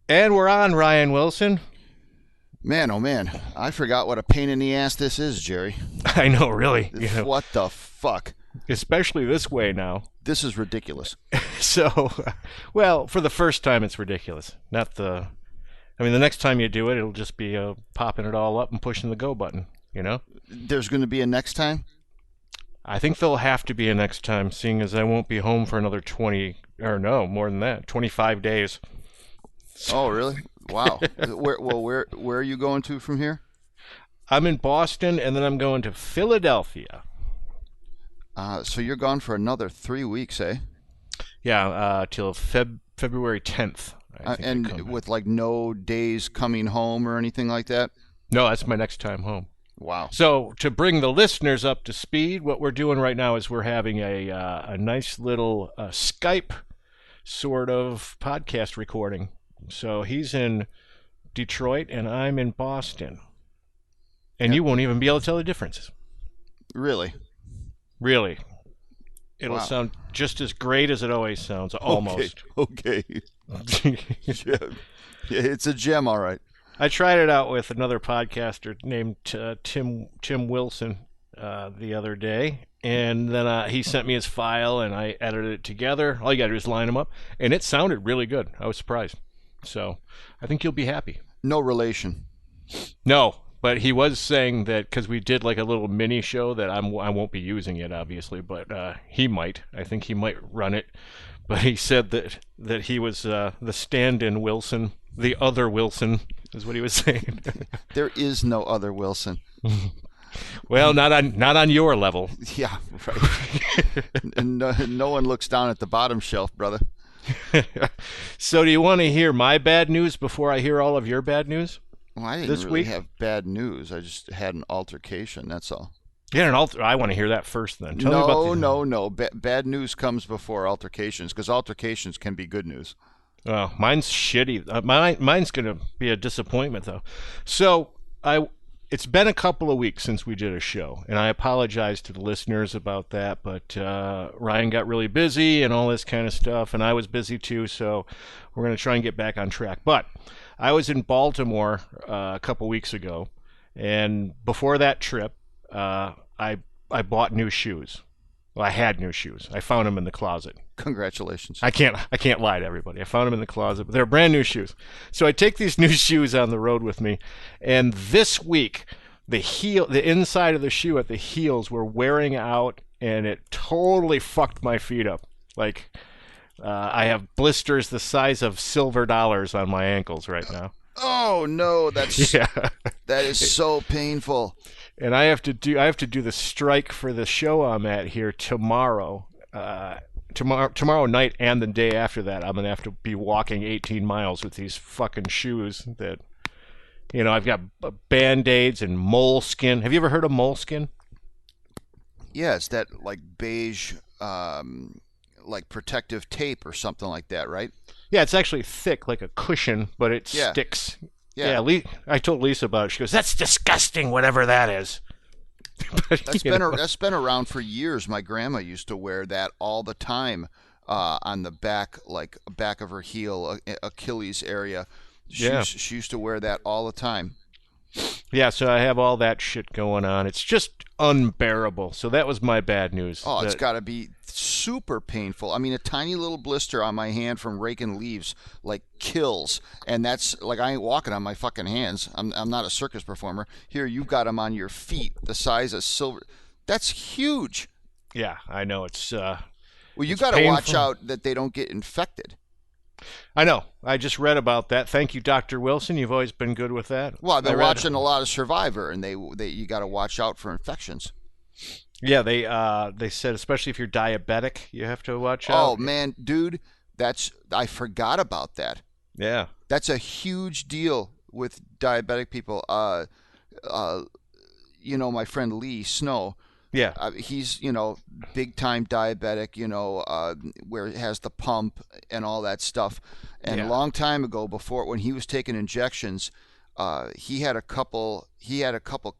And we're on, Ryan Wilson. Man, oh man, I forgot what a pain in the ass this is, Jerry. I know, really. What the fuck? Especially this way now. This is ridiculous. So, well, for the first time, it's ridiculous. The next time you do it, it'll just be popping it all up and pushing the go button, There's going to be a next time? I think there'll have to be a next time, seeing as I won't be home for another 25 days. Oh, really? Wow. Where are you going to from here? I'm in Boston, and then I'm going to Philadelphia. So you're gone for another 3 weeks, eh? Yeah, till February 10th. And with like no days coming home or anything like that? No, that's my next time home. Wow. So to bring the listeners up to speed, what we're doing right now is we're having a nice little Skype sort of podcast recording. So he's in Detroit and I'm in Boston. And you won't even be able to tell the differences. Really? Really. It'll Wow. sound just as great as it always sounds, almost. Okay. Yeah, it's a gem, all right. I tried it out with another podcaster named Tim Wilson the other day, and then he sent me his file, and I edited it together. All you got to do is line them up, and it sounded really good. I was surprised. So I think you'll be happy. No relation. No, but he was saying that because we did like a little mini show that I won't be using it, obviously, but he might. I think he might run it. But he said that he was the stand-in Wilson, the other Wilson, is what he was saying. There is no other Wilson. Well, not on your level. Yeah, right. No one looks down at the bottom shelf, brother. So do you want to hear my bad news before I hear all of your bad news? Well, I didn't this really week? have bad news. I just had an altercation, that's all. Yeah, I want to hear that first then. Tell me about No. Bad news comes before altercations, because altercations can be good news. Oh, mine's shitty. Mine's going to be a disappointment, though. So it's been a couple of weeks since we did a show, and I apologize to the listeners about that, but Ryan got really busy and all this kind of stuff, and I was busy too, so we're going to try and get back on track. But I was in Baltimore a couple weeks ago, and before that trip, I bought new shoes. Well, I had new shoes. I found them in the closet. Congratulations. I can't lie to everybody. I found them in the closet, but they're brand new shoes. So I take these new shoes on the road with me, and this week the inside of the shoe at the heels were wearing out, and it totally fucked my feet up. Like I have blisters the size of silver dollars on my ankles right now. Oh no, that's Yeah. that is so painful. And I have to do the strike for the show I'm at here tomorrow. Tomorrow night and the day after that, I'm gonna have to be walking 18 miles with these fucking shoes that, I've got Band-Aids and moleskin. Have you ever heard of moleskin? Yeah, it's that like beige, like protective tape or something like that, right? Yeah, it's actually thick like a cushion, but it sticks. Yeah. I told Lisa about it. She goes, "That's disgusting, whatever that is." But, That's been around for years. My grandma used to wear that all the time on the back of her heel, Achilles area. She used to wear that all the time. Yeah, so I have all that shit going on. It's just unbearable. So that was my bad news. Oh, it's got to be super painful. I mean, a tiny little blister on my hand from raking leaves kills, and that's like I ain't walking on my fucking hands. I'm not a circus performer. Here, you've got them on your feet, the size of silver. That's huge. Yeah, I know it's. Well, you got to watch out that they don't get infected. I know. I just read about that. Thank you, Dr. Wilson. You've always been good with that. Well, I've been watching a lot of Survivor, and they you got to watch out for infections. Yeah, they said especially if you're diabetic, you have to watch out. Oh man, dude, I forgot about that. Yeah, that's a huge deal with diabetic people. My friend Lee Snow. Yeah, he's big time diabetic. Where it has the pump and all that stuff. And a long time ago, before when he was taking injections, he had a couple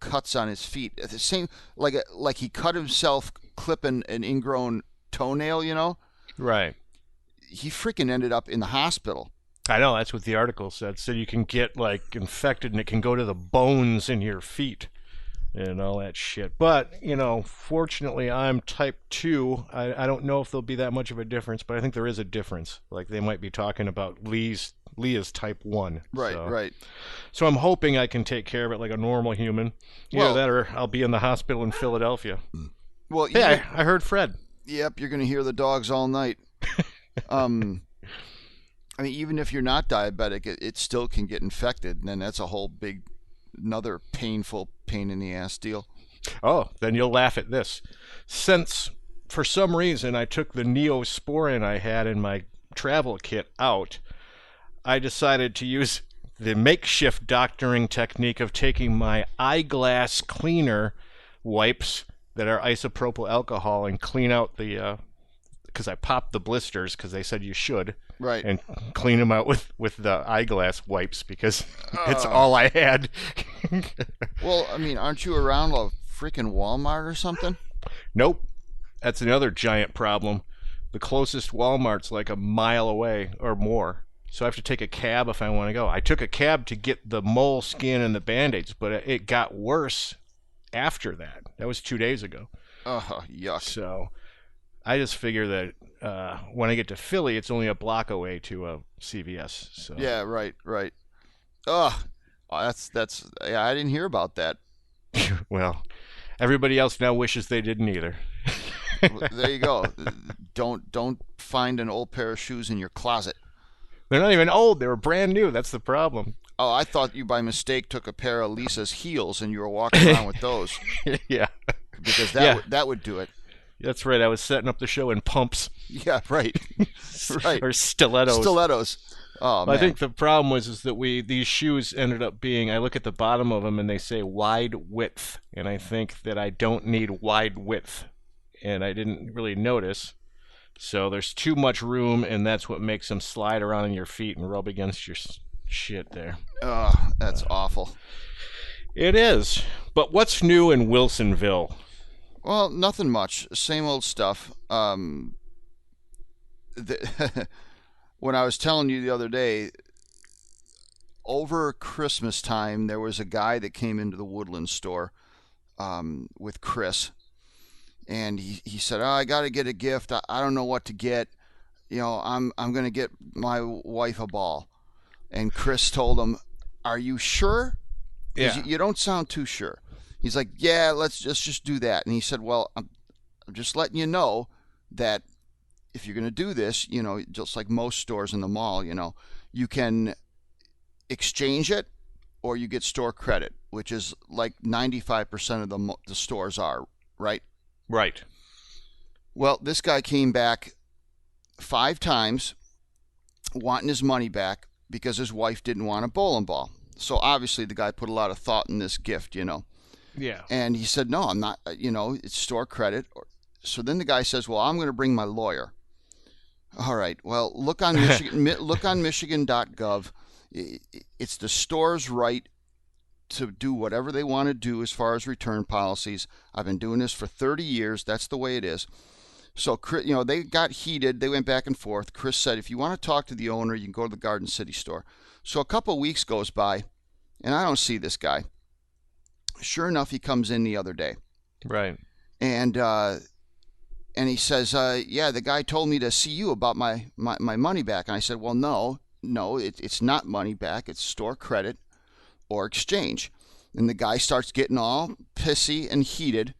cuts on his feet. The same like he cut himself clipping an ingrown toenail. Right. He freaking ended up in the hospital. I know, that's what the article said. So you can get, like, infected and it can go to the bones in your feet and all that shit. But, fortunately, I'm type 2. I don't know if there'll be that much of a difference, but I think there is a difference. Like, they might be talking about Leah's type 1. Right, so. right. So I'm hoping I can take care of it like a normal human. Either that or I'll be in the hospital in Philadelphia. Well, hey, I heard Fred. Yep, you're going to hear the dogs all night. I mean, even if you're not diabetic, it still can get infected, and then that's a whole big, another painful, pain in the ass deal. Oh, then you'll laugh at this. Since, for some reason, I took the Neosporin I had in my travel kit out, I decided to use the makeshift doctoring technique of taking my eyeglass cleaner wipes that are isopropyl alcohol and clean out the, because I popped the blisters because they said you should. Right. And clean them out with the eyeglass wipes because it's all I had. Well, I mean, aren't you around a freaking Walmart or something? Nope. That's another giant problem. The closest Walmart's like a mile away or more. So I have to take a cab if I want to go. I took a cab to get the mole skin and the Band-Aids, but it got worse after that. That was 2 days ago. Oh, yuck. So I just figure that when I get to Philly, it's only a block away to a CVS. So. Yeah, right. Oh, that's yeah, I didn't hear about that. Well, everybody else now wishes they didn't either. Well, there you go. Don't find an old pair of shoes in your closet. They're not even old. They were brand new. That's the problem. Oh, I thought you by mistake took a pair of Lisa's heels and you were walking around with those. Yeah. Because that would do it. That's right. I was setting up the show in pumps. Yeah, right. Right. Or stilettos. Oh, man. I think the problem was that these shoes ended up being, I look at the bottom of them and they say wide width. And I think that I don't need wide width. And I didn't really notice. So there's too much room, and that's what makes them slide around on your feet and rub against your shit there. Oh, that's awful. It is. But what's new in Wilsonville? Well, nothing much. Same old stuff. When I was telling you the other day, over Christmas time, there was a guy that came into the Woodland store with Chris. And he said, "Oh, I got to get a gift. I don't know what to get. I'm going to get my wife a ball." And Chris told him, "Are you sure? Yeah. You don't sound too sure." He's like, "Yeah, let's just do that." And he said, "Well, I'm just letting you know that if you're going to do this, just like most stores in the mall, you can exchange it or you get store credit, which is like 95% of the stores are, right?" Right. Well, this guy came back 5 times wanting his money back because his wife didn't want a bowling ball. So obviously the guy put a lot of thought in this gift, Yeah. And he said, "No, I'm not, it's store credit." So then the guy says, "Well, I'm going to bring my lawyer." All right. Well, look on Michigan.gov. It's the store's right to do whatever they want to do as far as return policies. I've been doing this for 30 years. That's the way it is. So, they got heated. They went back and forth. Chris said, "If you want to talk to the owner, you can go to the Garden City store." So a couple of weeks goes by, and I don't see this guy. Sure enough, he comes in the other day. Right. And he says, "Yeah, the guy told me to see you about my money back." And I said, "Well, no, it's not money back. It's store credit or exchange." And the guy starts getting all pissy and heated,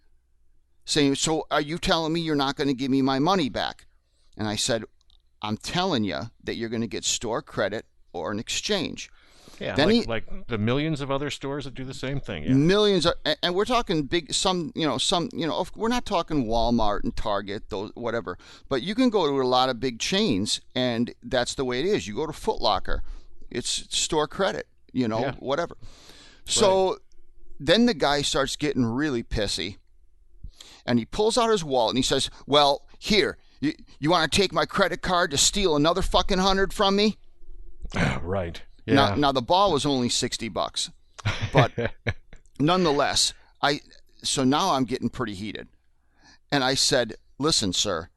saying, "So are you telling me you're not going to give me my money back?" And I said, "I'm telling you that you're going to get store credit or an exchange." Yeah, then like the millions of other stores that do the same thing. Yeah. Millions, and we're talking big, we're not talking Walmart and Target, those whatever, but you can go to a lot of big chains, and that's the way it is. You go to Foot Locker, it's store credit, whatever. So then the guy starts getting really pissy, and he pulls out his wallet and he says, "Well, here, you want to take my credit card to steal another fucking $100 from me?" Right. Yeah. Now the ball was only $60, but nonetheless, so now I'm getting pretty heated, and I said, "Listen, sir,"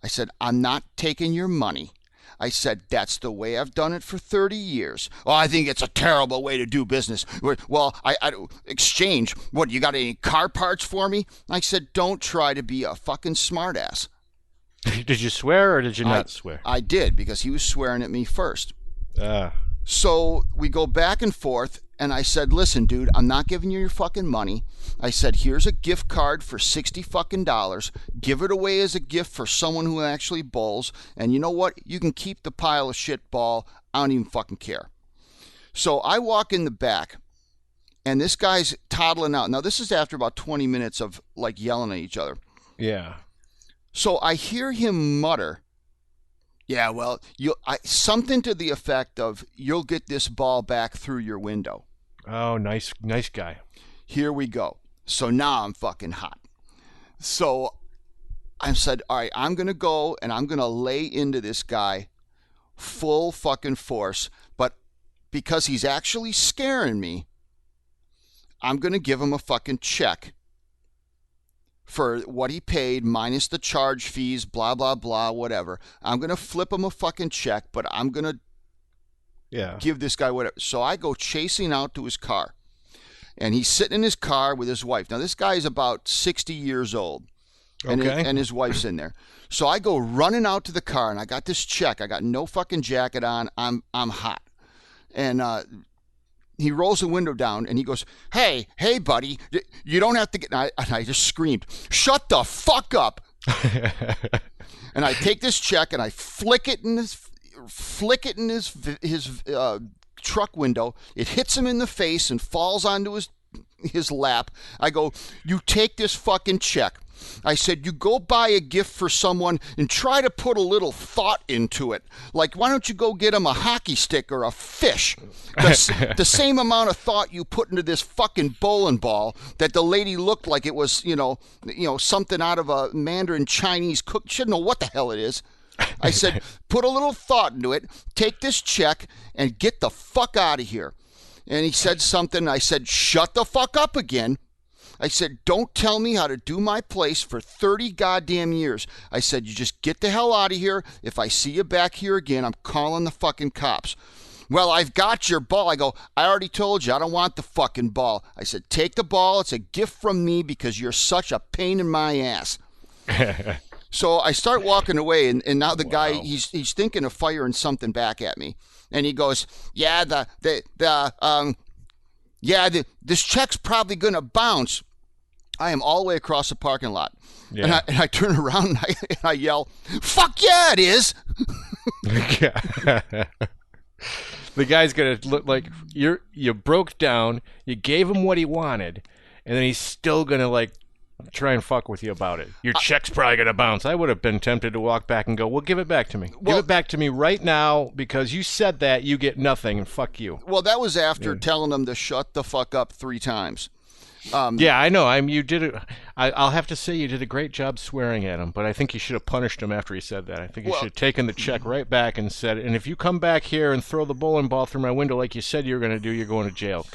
I said, "I'm not taking your money. I said, that's the way I've done it for 30 years. Oh, I think it's a terrible way to do business. Well, I exchange. What, you got any car parts for me? I said, don't try to be a fucking smartass. Did you swear or did you not swear? I did, because he was swearing at me first. Ah. So we go back and forth, and I said, listen, dude, I'm not giving you your fucking money. I said, here's a gift card for $60 fucking. Give it away as a gift for someone who actually bowls. And you know what? You can keep the pile of shit ball. I don't even fucking care. So I walk in the back, and this guy's toddling out. Now, this is after about 20 minutes of, like, yelling at each other. Yeah. So I hear him mutter, yeah, well, something to the effect of, you'll get this ball back through your window. Oh, nice guy. Here we go. So now I'm fucking hot. So I said, all right, I'm going to go and I'm going to lay into this guy full fucking force. But because he's actually scaring me, I'm going to give him a fucking check for what he paid minus the charge fees, blah, blah, blah, whatever. I'm going to flip him a fucking check, but I'm going to give this guy whatever. So I go chasing out to his car, and he's sitting in his car with his wife. Now, this guy is about 60 years old, and, and his wife's in there. So I go running out to the car, and I got this check. I got no fucking jacket on. I'm hot. And he rolls the window down, and he goes, hey, buddy, you don't have to get... And I just screamed, shut the fuck up. And I take this check, and I flick it in his truck window. It hits him in the face and falls onto his lap. I go, you take this fucking check. I said, you go buy a gift for someone and try to put a little thought into it. Like, why don't you go get him a hockey stick or a fish? The same amount of thought you put into this fucking bowling ball that the lady looked like it was, something out of a Mandarin Chinese cook. She didn't know what the hell it is. I said, put a little thought into it, take this check, and get the fuck out of here. And he said something. I said, shut the fuck up again. I said, don't tell me how to do my place for 30 goddamn years. I said, you just get the hell out of here. If I see you back here again, I'm calling the fucking cops. Well, I've got your ball. I go, I already told you, I don't want the fucking ball. I said, take the ball. It's a gift from me because you're such a pain in my ass. So I start walking away, and now the guy, he's thinking of firing something back at me. And he goes, yeah, this check's probably going to bounce. I am all the way across the parking lot. Yeah. And I turn around and I yell, fuck yeah, it is. The guy's going to look like you broke down, you gave him what he wanted, and then he's still going to try and fuck with you about it. Your check's probably going to bounce. I would have been tempted to walk back and go, well, give it back to me. Give it back to me right now, because you said that, you get nothing, and fuck you. Well, that was after telling him to shut the fuck up 3 times. Yeah, I know. You did it. I'll have to say you did a great job swearing at him, but I think you should have punished him after he said that. I think you should have taken the check right back and said, and if you come back here and throw the bowling ball through my window like you said you were going to do, you're going to jail.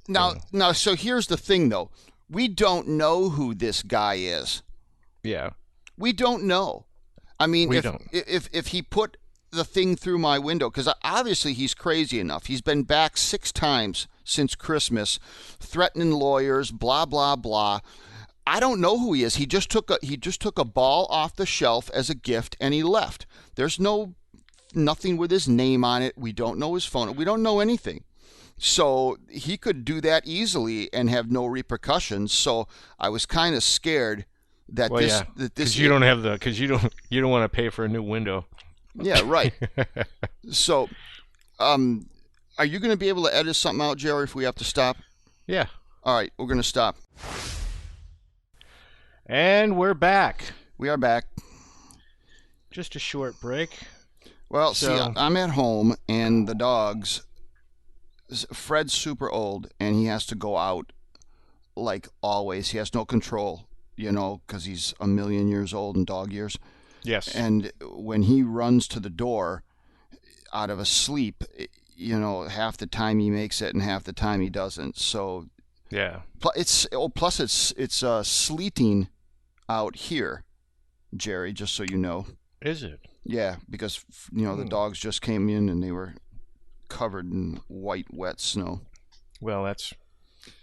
Now, so here's the thing, though. We don't know who this guy is. Yeah. We don't know. I mean, if he put the thing through my window, because obviously he's crazy enough. He's been back 6 times since Christmas, threatening lawyers, blah, blah, blah. I don't know who he is. He just took a ball off the shelf as a gift, and he left. There's nothing with his name on it. We don't know his phone. We don't know anything. So he could do that easily and have no repercussions. So I was kind of scared that this because you don't have because you don't want to pay for a new window. Yeah, right. So, are you going to be able to edit something out, Jerry, if we have to stop? Yeah. All right, we're going to stop. And we're back. We are back. Just a short break. Well, see, I'm at home, and the dogs. Fred's super old, and he has to go out like always. He has no control, because he's a million years old in dog years. Yes. And when he runs to the door out of a sleep, half the time he makes it and half the time he doesn't. So yeah. Plus it's sleeting out here, Jerry, just so you know. Is it? Yeah, because the dogs just came in and they were covered in white, wet snow. Well, that's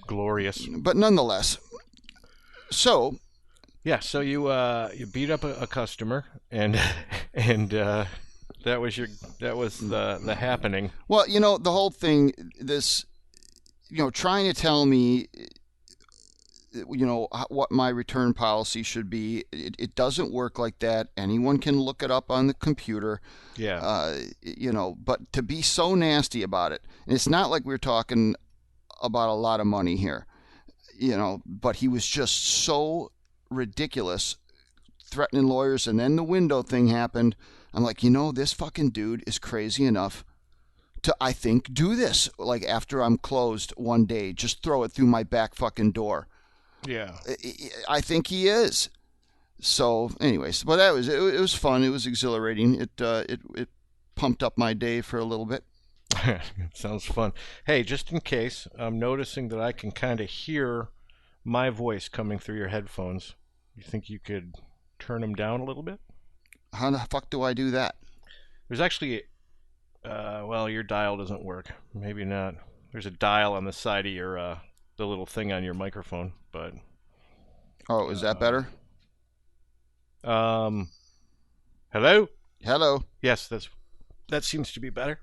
glorious. But nonetheless, so Yeah, so you beat up a customer, and and that was the happening. well, the whole thing, this, trying to tell me, what my return policy should be. It doesn't work like that. Anyone can look it up on the computer. Yeah. But to be so nasty about it, and it's not like we're talking about a lot of money here, but he was just so ridiculous, threatening lawyers. And then the window thing happened. I'm like, this fucking dude is crazy enough to, I think, do this. Like, after I'm closed one day, just throw it through my back fucking door. Yeah. I think he is. So, anyways, but that was it. It was fun. It was exhilarating. It pumped up my day for a little bit. Sounds fun. Hey, just in case, I'm noticing that I can kind of hear my voice coming through your headphones. You think you could turn them down a little bit? How the fuck do I do that? There's actually, well, your dial doesn't work. Maybe not. There's a dial on the side of your, the little thing on your microphone, but. Oh, is that better? Hello? Hello. Yes, that seems to be better.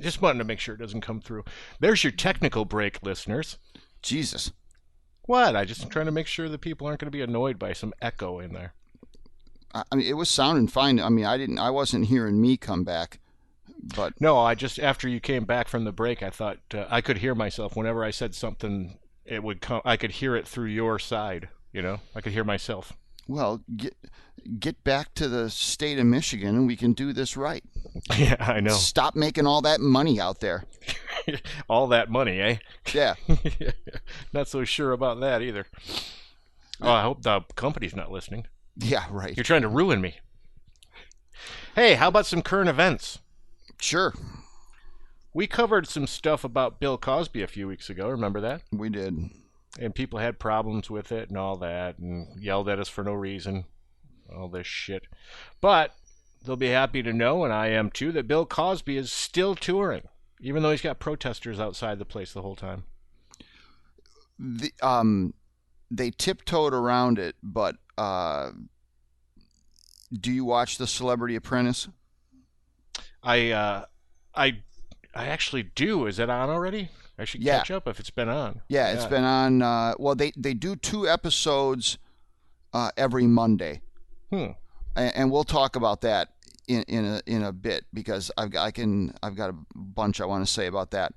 Just wanted to make sure it doesn't come through. There's your technical break, listeners. Jesus. What? I just am trying to make sure that people aren't going to be annoyed by some echo in there. I mean, it was sounding fine. I mean, I wasn't hearing me come back, but no, after you came back from the break, I thought I could hear myself whenever I said something. It would come. I could hear it through your side. I could hear myself. Well, get back to the state of Michigan, and we can do this right. Yeah, I know. Stop making all that money out there. All that money, eh? Yeah. Not so sure about that either. Oh, I hope the company's not listening. Yeah, right. You're trying to ruin me. Hey, how about some current events? Sure. We covered some stuff about Bill Cosby a few weeks ago. Remember that? We did. And people had problems with it and all that and yelled at us for no reason. All this shit. But they'll be happy to know, and I am too, that Bill Cosby is still touring, even though he's got protesters outside the place the whole time. They tiptoed around it, but do you watch the Celebrity Apprentice? I actually do. Is it on already? I should catch up if it's been on. Yeah, it's been on. Well, they do 2 episodes every Monday. And we'll talk about that in a bit, because I've got a bunch I want to say about that.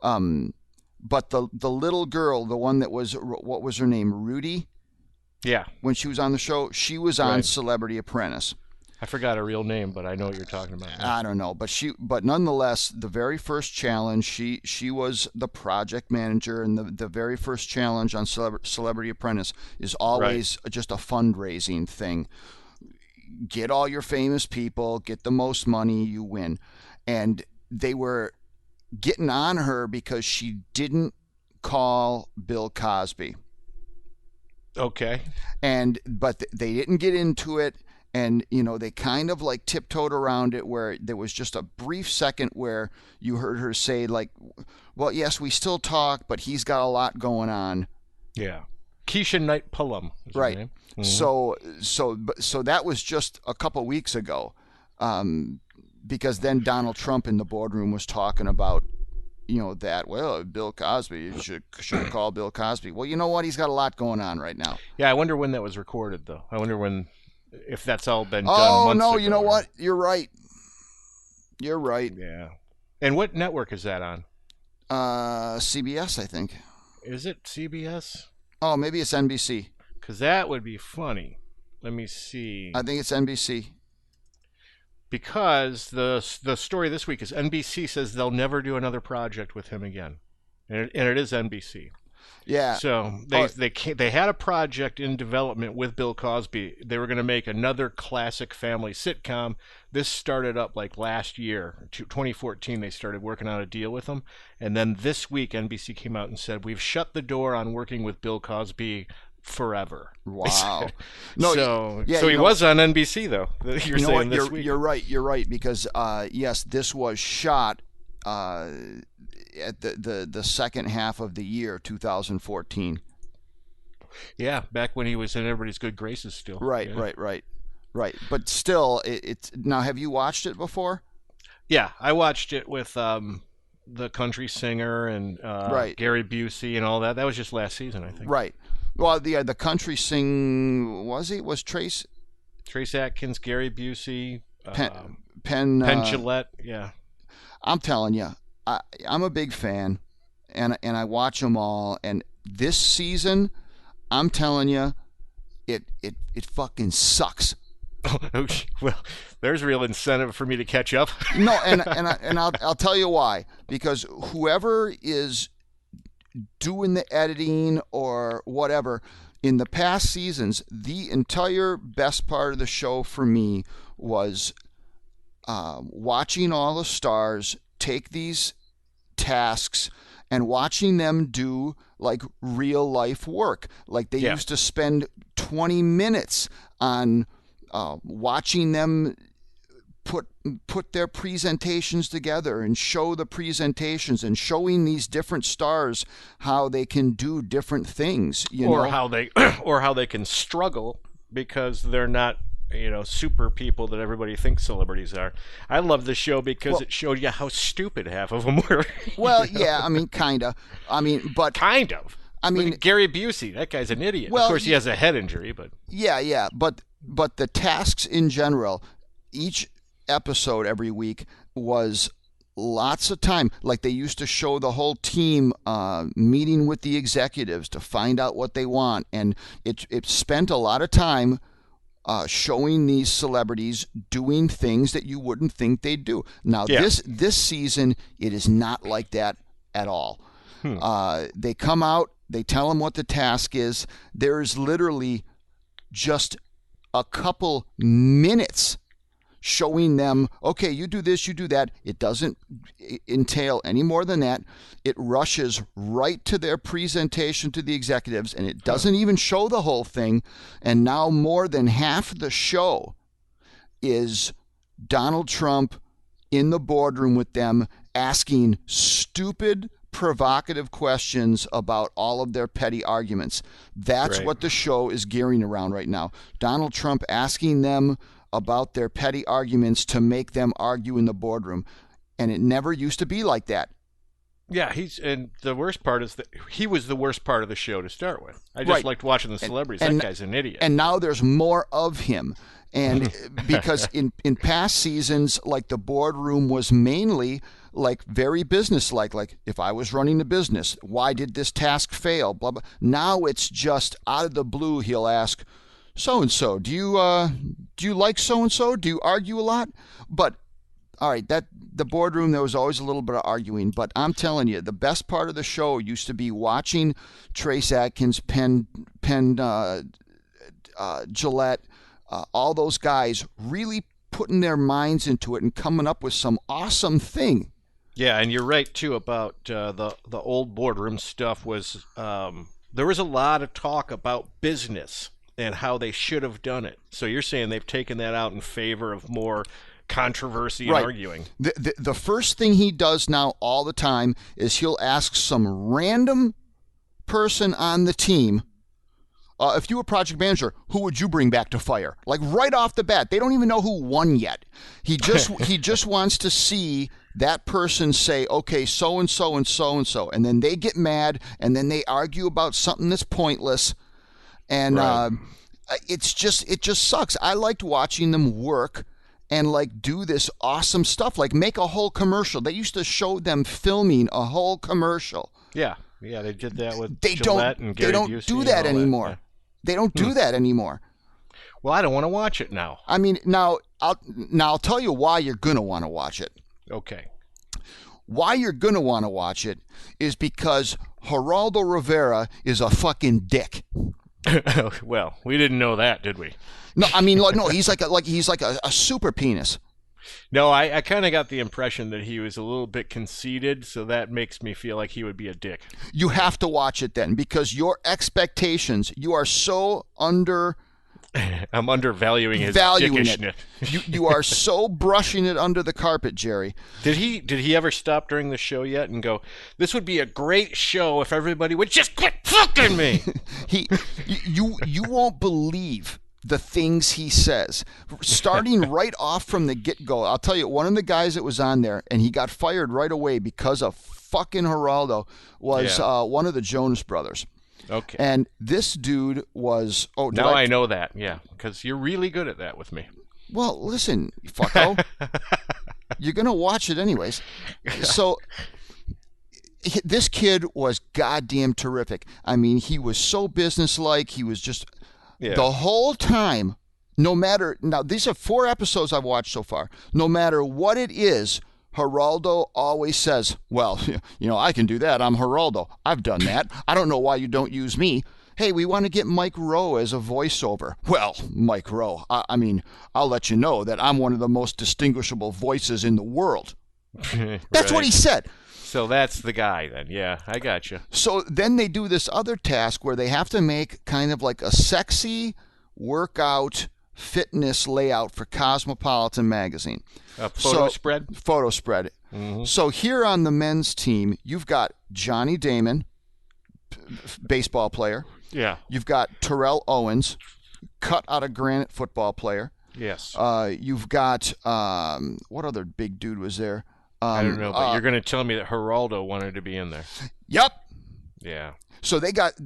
But the little girl, the one that was, what was her name, Rudy? Yeah. When she was on the show, she was on Celebrity Apprentice. I forgot her real name, but I know what you're talking about. I don't know, but nonetheless, the very first challenge, she was the project manager, and the very first challenge on Celebrity Apprentice is always just a fundraising thing. Get all your famous people, get the most money, you win. And they were getting on her because she didn't call Bill Cosby. Okay. But they didn't get into it. And, they kind of like tiptoed around it, where there was just a brief second where you heard her say, like, well, yes, we still talk, but he's got a lot going on. Yeah. Keisha Knight Pullum is her name. Mm-hmm. So that was just a couple weeks ago, because then Donald Trump in the boardroom was talking about, that, well, Bill Cosby, you should call Bill Cosby. Well, you know what? He's got a lot going on right now. Yeah, I wonder when that was recorded, though. I wonder if that's all been done months no, ago. you know what? You're right. Yeah. And what network is that on? CBS, I think. Is it CBS? Oh, maybe it's NBC. Because that would be funny. Let me see. I think it's NBC. Because the story this week is NBC says they'll never do another project with him again. And it is NBC. Yeah. So they had a project in development with Bill Cosby. They were going to make another classic family sitcom. This started up like last year, 2014. They started working on a deal with him, and then this week NBC came out and said, "We've shut the door on working with Bill Cosby forever. Wow. So he was on NBC though. You're saying this week. You're right because yes, this was shot at the second half of the year 2014. Yeah, back when he was in everybody's good graces still. Right. But still, it's now. Have you watched it before? Yeah, I watched it with the country singer and Gary Busey and all that. That was just last season, I think. Right. Well, the country sing was Trace Atkins, Gary Busey, Penn Jillette. Yeah. I'm telling you, I'm a big fan, and I watch them all. And this season, I'm telling you, it fucking sucks. Oh, well, there's real incentive for me to catch up. No, and I'll tell you why. Because whoever is doing the editing or whatever, in the past seasons, the entire best part of the show for me was watching all the stars take these tasks and watching them do like real life work. Like they used to spend 20 minutes on watching them put their presentations together and show the presentations and showing these different stars how they can do different things, how they can struggle because they're not super people that everybody thinks celebrities are. I love the show because it showed you how stupid half of them were. Well, yeah, I mean, kinda. I mean, but kind of. I mean, Gary Busey, that guy's an idiot. Well, of course, he has a head injury, but yeah, but the tasks in general, each episode every week was lots of time. Like they used to show the whole team meeting with the executives to find out what they want, and it spent a lot of time showing these celebrities doing things that you wouldn't think they'd do. Now this season, it is not like that at all. They come out, they tell them what the task is. There is literally just a couple minutes showing them, okay, you do this, you do that. It doesn't entail any more than that. It rushes right to their presentation to the executives, and it doesn't even show the whole thing. And now more than half the show is Donald Trump in the boardroom with them asking stupid, provocative questions about all of their petty arguments. That's what the show is gearing around right now. Donald Trump asking them about their petty arguments to make them argue in the boardroom. And it never used to be like that. Yeah, and the worst part is that he was the worst part of the show to start with. I just liked watching the celebrities. That guy's an idiot. And now there's more of him. And because in past seasons, like the boardroom was mainly like very businesslike. Like if I was running the business, why did this task fail? Blah blah. Now it's just out of the blue. He'll ask, so and so, do you like so and so? Do you argue a lot? But all right, that the boardroom, there was always a little bit of arguing. But I'm telling you, the best part of the show used to be watching Trace Atkins, Penn Jillette, all those guys really putting their minds into it and coming up with some awesome thing. Yeah, and you're right too about the old boardroom stuff. Was there was a lot of talk about business and how they should have done it. So you're saying they've taken that out in favor of more controversy and arguing. The first thing he does now all the time is he'll ask some random person on the team, if you were project manager, who would you bring back to fire? Like right off the bat. They don't even know who won yet. He just wants to see that person say, okay, so and so and so and so, and then they get mad and then they argue about something that's pointless. And it just sucks. I liked watching them work and like do this awesome stuff, like make a whole commercial. They used to show them filming a whole commercial. Yeah, they did that with Gillette and Gary Busey. They don't do that anymore. Yeah. They don't do that anymore. Well, I don't want to watch it now. I mean, now I'll tell you why you're gonna want to watch it. Okay. Why you're gonna want to watch it is because Geraldo Rivera is a fucking dick. Well, we didn't know that, did we? No, I mean, no. He's like a super penis. No, I kind of got the impression that he was a little bit conceited, so that makes me feel like he would be a dick. You have to watch it then, because your expectations, you are so I'm undervaluing his dickishness. You are so brushing it under the carpet, Jerry. Did he ever stop during the show yet and go, "This would be a great show if everybody would just quit fucking me"? You won't believe the things he says, starting right off from the get-go. I'll tell you, one of the guys that was on there, and he got fired right away because of fucking Geraldo, was one of the Jonas brothers. Okay. And this dude was... Oh, now I know that, yeah, because you're really good at that with me. Well, listen, fucko. You're going to watch it anyways. So... This kid was goddamn terrific. I mean, he was so businesslike. He was just... Yeah. The whole time, no matter... Now, these are 4 episodes I've watched so far. No matter what it is, Geraldo always says, well, I can do that. I'm Geraldo. I've done that. I don't know why you don't use me. Hey, we want to get Mike Rowe as a voiceover. Well, Mike Rowe, I mean, I'll let you know that I'm one of the most distinguishable voices in the world. That's what he said. So that's the guy then. Yeah, I got you. So then they do this other task where they have to make kind of like a sexy workout fitness layout for Cosmopolitan magazine. A photo spread? Photo spread. Mm-hmm. So here on the men's team, you've got Johnny Damon, baseball player. Yeah. You've got Terrell Owens, cut out of granite football player. Yes. You've got, what other big dude was there? I don't know, but you're going to tell me that Geraldo wanted to be in there. Yep. Yeah. So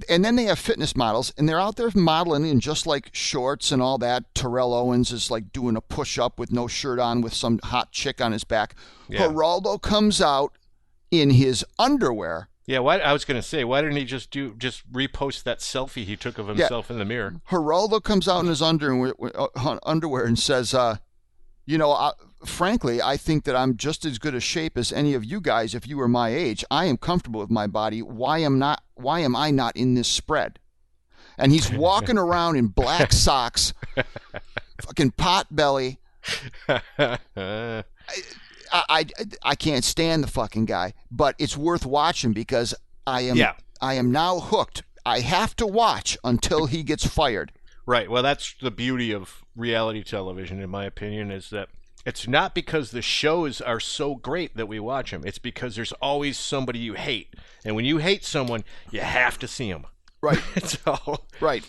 and then they have fitness models, and they're out there modeling in just like shorts and all that. Terrell Owens is like doing a push-up with no shirt on with some hot chick on his back. Yeah. Geraldo comes out in his underwear. Yeah, I was going to say, why didn't he just repost that selfie he took of himself in the mirror? Geraldo comes out in his underwear and says, frankly, I think that I'm just as good a shape as any of you guys if you were my age. I am comfortable with my body. Why am I not in this spread? And he's walking around in black socks, fucking pot belly. I can't stand the fucking guy, but it's worth watching because I am now hooked. I have to watch until he gets fired. Right. Well, that's the beauty of reality television, in my opinion, is that it's not because the shows are so great that we watch them. It's because there's always somebody you hate. And when you hate someone, you have to see them. Right. So. Right.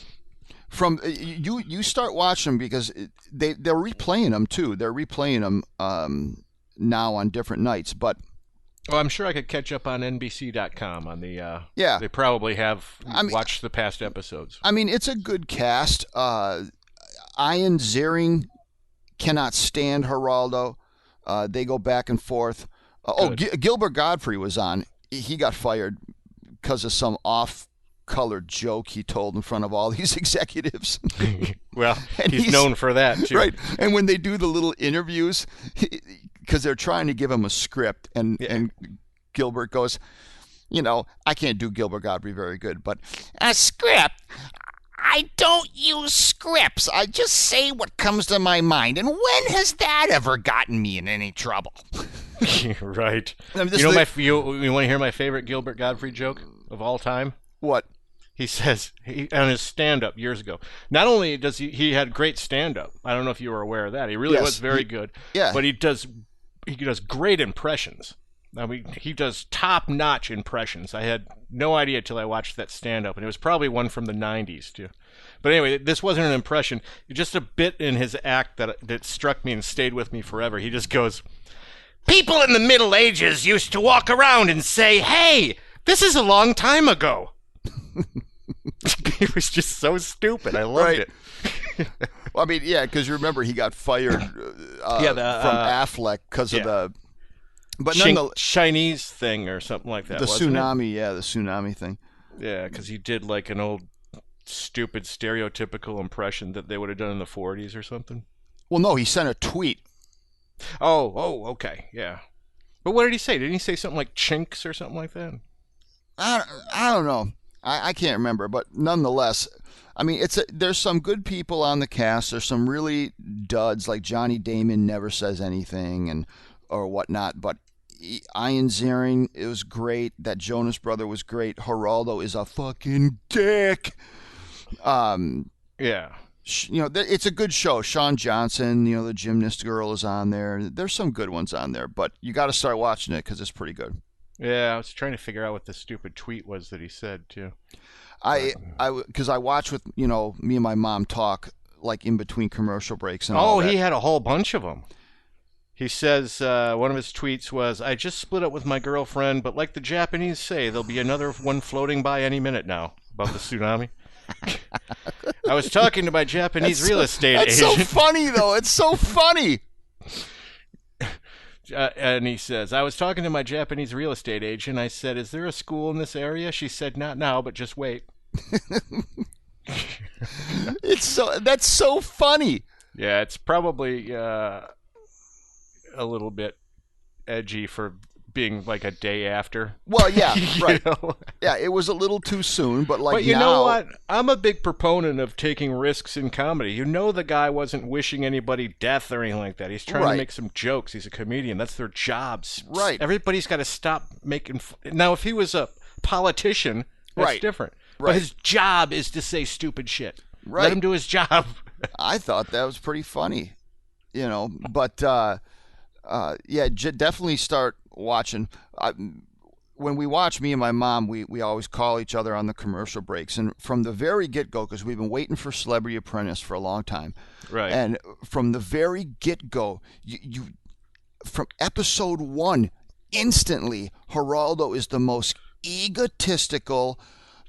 From you start watching them because they're replaying them, too. They're replaying them now on different nights. But I'm sure I could catch up on NBC.com on the... yeah. They probably have watched the past episodes. I mean, it's a good cast. Ian Ziering cannot stand Geraldo. They go back and forth. Gilbert Godfrey was on. He got fired because of some off-colored joke he told in front of all these executives. Well, he's known for that, too. Right. And when they do the little interviews, because they're trying to give him a script, and Gilbert goes, I can't do Gilbert Godfrey very good, but a script? I don't use scripts. I just say what comes to my mind. And when has that ever gotten me in any trouble? Right. I mean, you want to hear my favorite Gilbert Godfrey joke of all time? What? He says on his stand-up years ago. Not only does he had great stand-up. I don't know if you were aware of that. He really was very good. Yeah. But he does great impressions. I mean, he does top-notch impressions. I had no idea till I watched that stand-up, and it was probably one from the 90s, too. But anyway, this wasn't an impression. Just a bit in his act that struck me and stayed with me forever. He just goes, "People in the Middle Ages used to walk around and say, 'Hey, this is a long time ago.'" It was just so stupid. I loved it. Well, I mean, yeah, because remember, he got fired from Affleck because of the... But Chinese thing or something like that. The tsunami, the tsunami thing. Yeah, because he did like an old stupid stereotypical impression that they would have done in the 40s or something. Well, no, he sent a tweet. Oh, okay, yeah. But what did he say? Didn't he say something like chinks or something like that? I don't know. I can't remember, but nonetheless, I mean, there's some good people on the cast. There's some really duds, like Johnny Damon never says anything or whatnot. But Ian Ziering, it was great. That Jonas brother was great. Geraldo is a fucking dick. Yeah. It's a good show. Sean Johnson, the gymnast girl is on there. There's some good ones on there, but you got to start watching it because it's pretty good. Yeah, I was trying to figure out what the stupid tweet was that he said too. Because I watch with me and my mom talk like in between commercial breaks and all that. He had a whole bunch of them. He says one of his tweets was, "I just split up with my girlfriend, but like the Japanese say, there'll be another one floating by any minute now." About the tsunami. I was talking to my Japanese real estate agent. It's so funny, though. It's so funny. And he says, I was talking to my Japanese real estate agent. I said, "Is there a school in this area?" She said, "Not now, but just wait." That's so funny. Yeah, it's probably a little bit edgy for being like a day after. Well, yeah, right. Yeah, it was a little too soon, but But you know what? I'm a big proponent of taking risks in comedy. The guy wasn't wishing anybody death or anything like that. He's trying to make some jokes. He's a comedian. That's their jobs. Right. Everybody's got to stop making... Now, if he was a politician, that's different. Right. But his job is to say stupid shit. Right. Let him do his job. I thought that was pretty funny, but definitely start watching. When we watch, me and my mom, we always call each other on the commercial breaks, and from the very get-go, because we've been waiting for Celebrity Apprentice for a long time, right? And from the very get-go, you from episode 1, instantly, Geraldo is the most egotistical,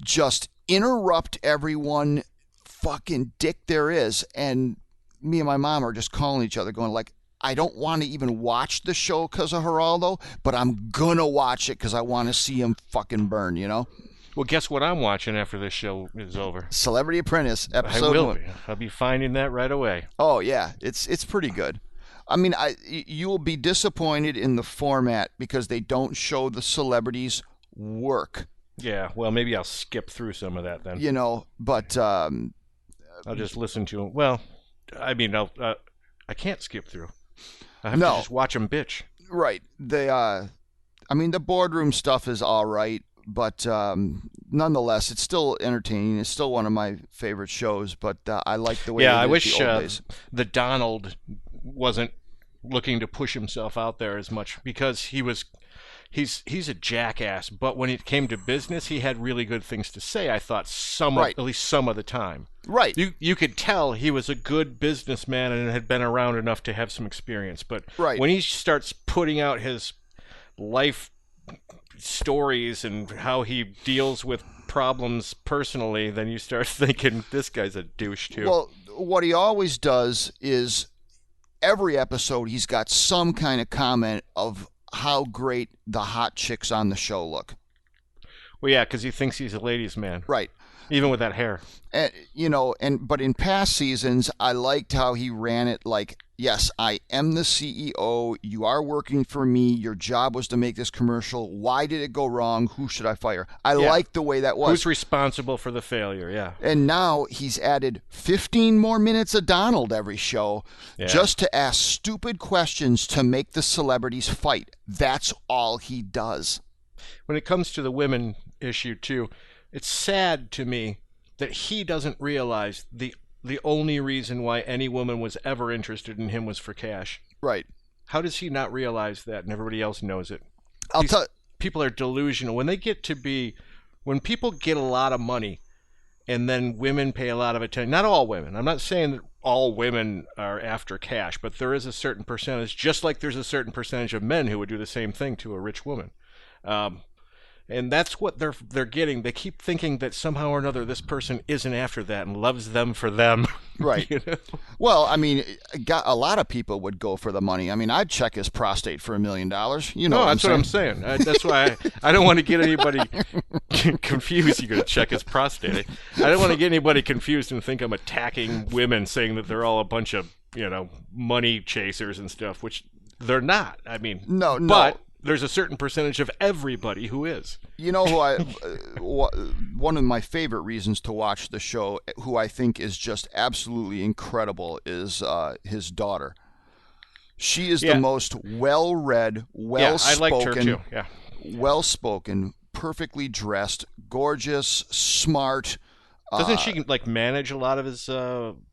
just interrupt everyone fucking dick there is, and me and my mom are just calling each other, going like, I don't want to even watch the show because of Geraldo, but I'm gonna watch it because I want to see him fucking burn, Well, guess what I'm watching after this show is over? Celebrity Apprentice episode. I will be. I'll be finding that right away. Oh yeah, it's pretty good. I mean, you will be disappointed in the format because they don't show the celebrities work. Yeah, well, maybe I'll skip through some of that then. But I'll just listen to them. Well, I mean, I can't skip through. I have to just watch them bitch. Right. The boardroom stuff is all right, but nonetheless, it's still entertaining. It's still one of my favorite shows, but I like the way. Yeah, I wish the Donald wasn't looking to push himself out there as much, because he's a jackass, but when it came to business, he had really good things to say, I thought, at least some of the time. Right. You could tell he was a good businessman and had been around enough to have some experience. But when he starts putting out his life stories and how he deals with problems personally, then you start thinking, this guy's a douche too. Well, what he always does is every episode he's got some kind of comment of how great the hot chicks on the show look. Well, yeah, because he thinks he's a ladies' man. Right. Even with that hair. And but in past seasons, I liked how he ran it like, yes, I am the CEO. You are working for me. Your job was to make this commercial. Why did it go wrong? Who should I fire? I liked the way that was. Who's responsible for the failure? Yeah. And now he's added 15 more minutes of Donald every show just to ask stupid questions to make the celebrities fight. That's all he does. When it comes to the women issue, too, it's sad to me that he doesn't realize the only reason why any woman was ever interested in him was for cash. Right. How does he not realize that, and everybody else knows it? People are delusional. When people get a lot of money and then women pay a lot of attention, not all women. I'm not saying that all women are after cash, but there is a certain percentage, just like there's a certain percentage of men who would do the same thing to a rich woman. And that's what they're getting. They keep thinking that somehow or another this person isn't after that and loves them for them. Right. Well, I mean, a lot of people would go for the money. I mean, I'd check his prostate for $1 million. No, that's what I'm saying. That's why I don't want to get anybody confused. You're going to check his prostate. I don't want to get anybody confused and think I'm attacking women, saying that they're all a bunch of money chasers and stuff, which they're not. I mean, no. But there's a certain percentage of everybody who is. You know one of my favorite reasons to watch the show, who I think is just absolutely incredible, is his daughter. She is the most well-read, well-spoken, I liked her too. Yeah. well-spoken, perfectly dressed, gorgeous, smart. Doesn't she like manage a lot of his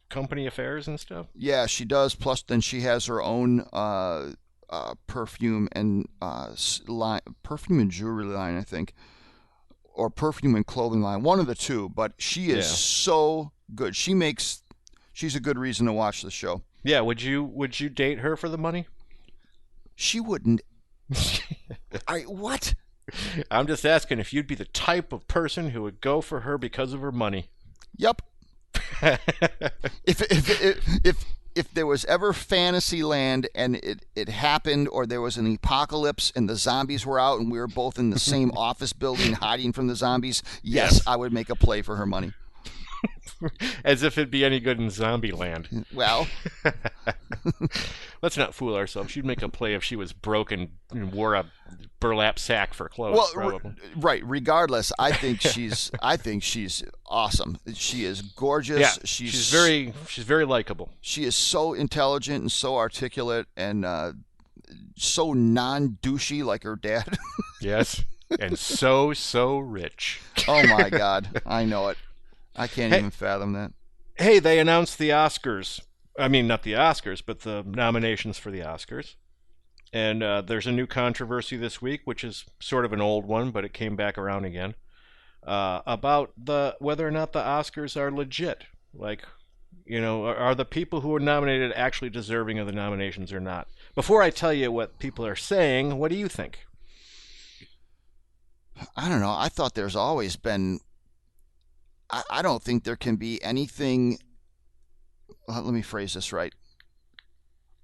company affairs and stuff? Yeah, she does. Plus, then she has her own perfume and perfume and jewelry line, I think, or perfume and clothing line, one of the two. But she is so good. She's a good reason to watch the show. Yeah, would you date her for the money? She wouldn't. What? I'm just asking if you'd be the type of person who would go for her because of her money. Yep. If there was ever Fantasyland and it happened, or there was an apocalypse and the zombies were out and we were both in the same office building hiding from the zombies, yes, I would make a play for her money. As if it'd be any good in Zombieland. Well, let's not fool ourselves. She'd make a play if she was broke and wore a burlap sack for clothes. Well, right. Regardless, I think she's awesome. She is gorgeous. Yeah, she's very likable. She is so intelligent and so articulate and so non-douchey like her dad. Yes, and so rich. Oh my God, I know it. I can't even fathom that. Hey, they announced the Oscars. I mean, not the Oscars, but the nominations for the Oscars. And there's a new controversy this week, which is sort of an old one, but it came back around again, about whether or not the Oscars are legit. Like, you know, are the people who are nominated actually deserving of the nominations or not? Before I tell you what people are saying, what do you think? I don't know. I thought there's always been... I don't think there can be anything... Let me phrase this right.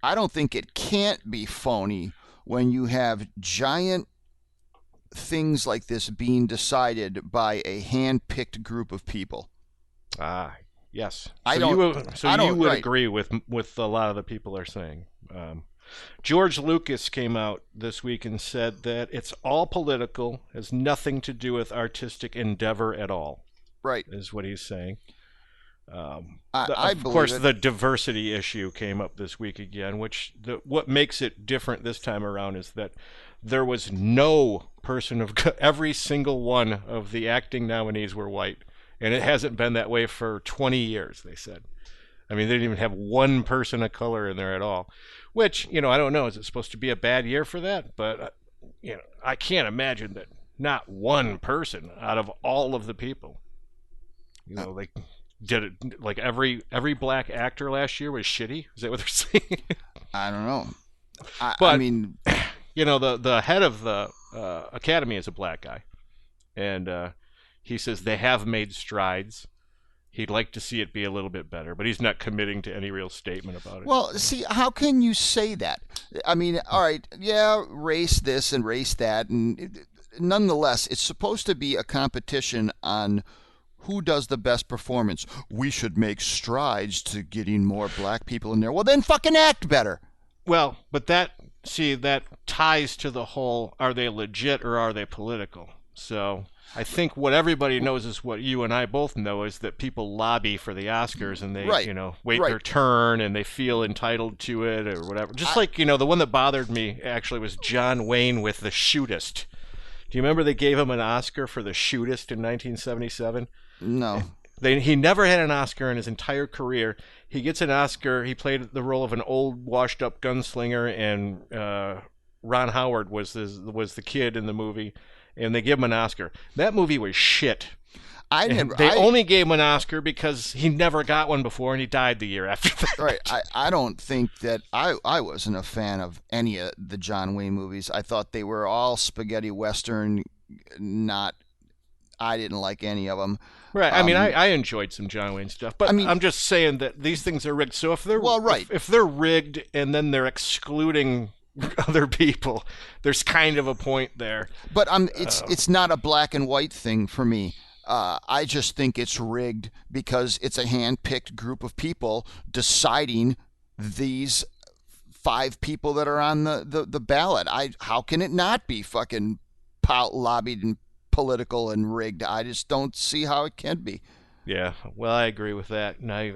I don't think it can't be phony when you have giant things like this being decided by a hand-picked group of people. Ah, yes. You would agree with a lot of the people are saying. George Lucas came out this week and said that it's all political, has nothing to do with artistic endeavor at all. Right. Is what he's saying. Of course, the diversity issue came up this week again, what makes it different this time around is that there was no person of every single one of the acting nominees were white, and it hasn't been that way for 20 years, they said. I mean, they didn't even have one person of color in there at all, which, you know, I don't know. Is it supposed to be a bad year for that? But, you know, I can't imagine that not one person out of all of the people. You know, like, did it like every black actor last year was shitty? Is that what they're saying? I don't know. I mean, you know, the head of the Academy is a black guy, and he says they have made strides. He'd like to see it be a little bit better, but he's not committing to any real statement about it. Well, see, how can you say that? I mean, all right, yeah, race this and race that, and nonetheless, it's supposed to be a competition on who does the best performance. We should make strides to getting more black people in there. Well, then fucking act better. Well, but that ties to the whole, are they legit or are they political? So I think what everybody knows is what you and I both know is that people lobby for the Oscars and they, wait their turn and they feel entitled to it or whatever. Just like, you know, the one that bothered me actually was John Wayne with The Shootist. Do you remember they gave him an Oscar for The Shootist in 1977? No. He never had an Oscar in his entire career. He gets an Oscar. He played the role of an old, washed-up gunslinger, and Ron Howard was the kid in the movie, and they give him an Oscar. That movie was shit. They only gave him an Oscar because he never got one before, and he died the year after that. Right. I don't think that I wasn't a fan of any of the John Wayne movies. I thought they were all spaghetti western. I didn't like any of them. Right. I mean, I enjoyed some John Wayne stuff, but I mean, I'm just saying that these things are rigged. So if they're if they're rigged and then they're excluding other people, there's kind of a point there. But it's not a black and white thing for me. I just think it's rigged because it's a hand-picked group of people deciding these 5 people that are on the ballot. How can it not be fucking lobbied and political and rigged? I just don't see how it can be. Yeah, well, I agree with that, and I